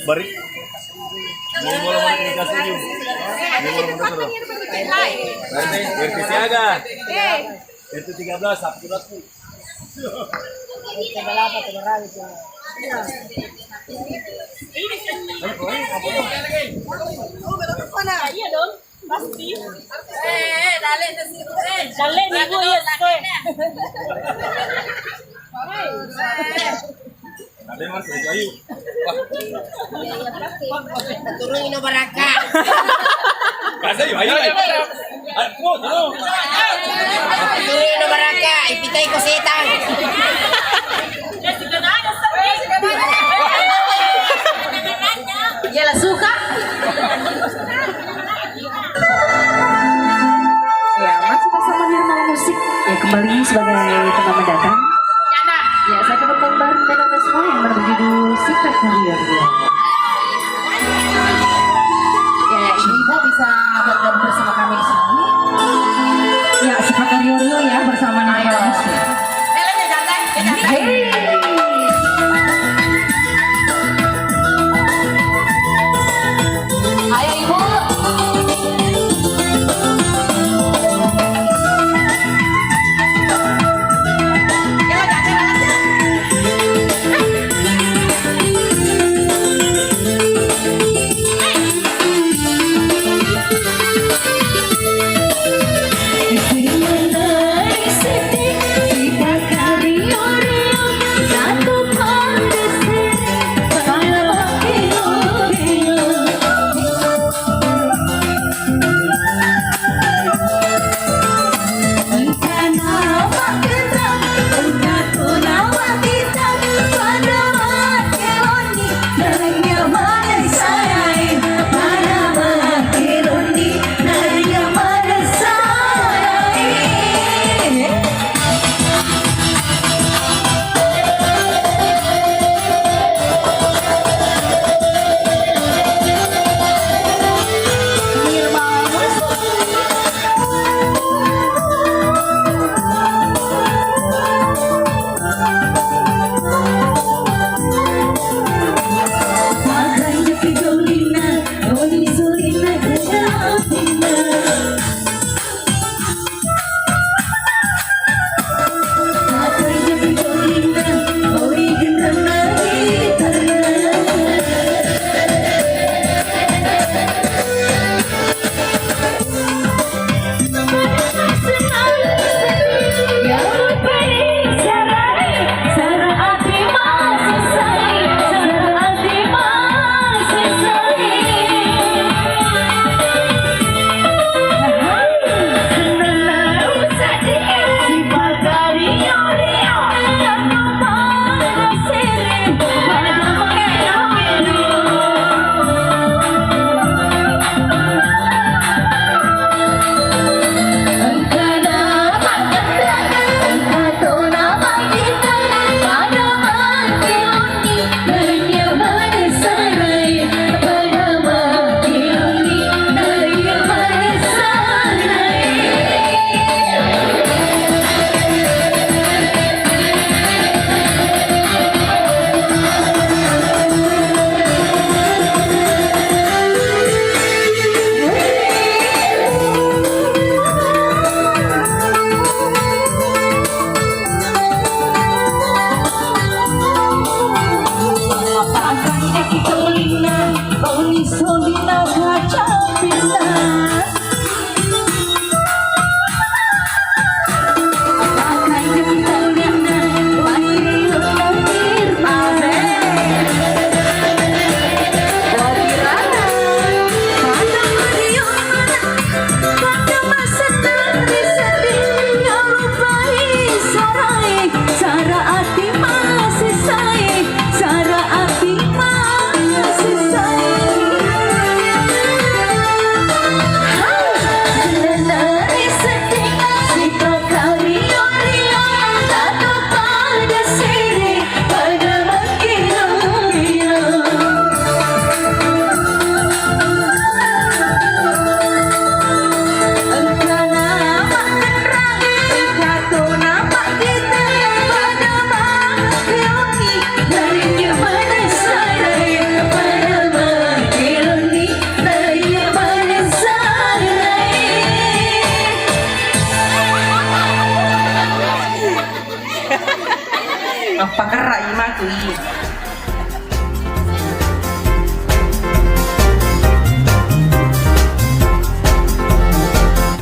Bari. Mau mau dikasih yuk. Mau mau Versi Siaga. Itu 13 Sabtu Rabu. Iya dong, pasti. Dale ibu ya. Ada yang harus ayu. Turun ino baraka. Kasi ayu. Mo, tulong. Turun ino baraka, ipitay ko setang. Ya la suka. Ya, masih bersama Nirmal Musik. Ya, kembali sebagai teman mendatang. Ya, saya dapat gambar dan anda semua yang berjudul Secret Warrior. Ya, ibu-ibu bisa bergabung bersama kami di sini. Ya, Secret Warrior ya bersama Nirmal Musik. Hey. Ayo ibu. Pakara ima kui.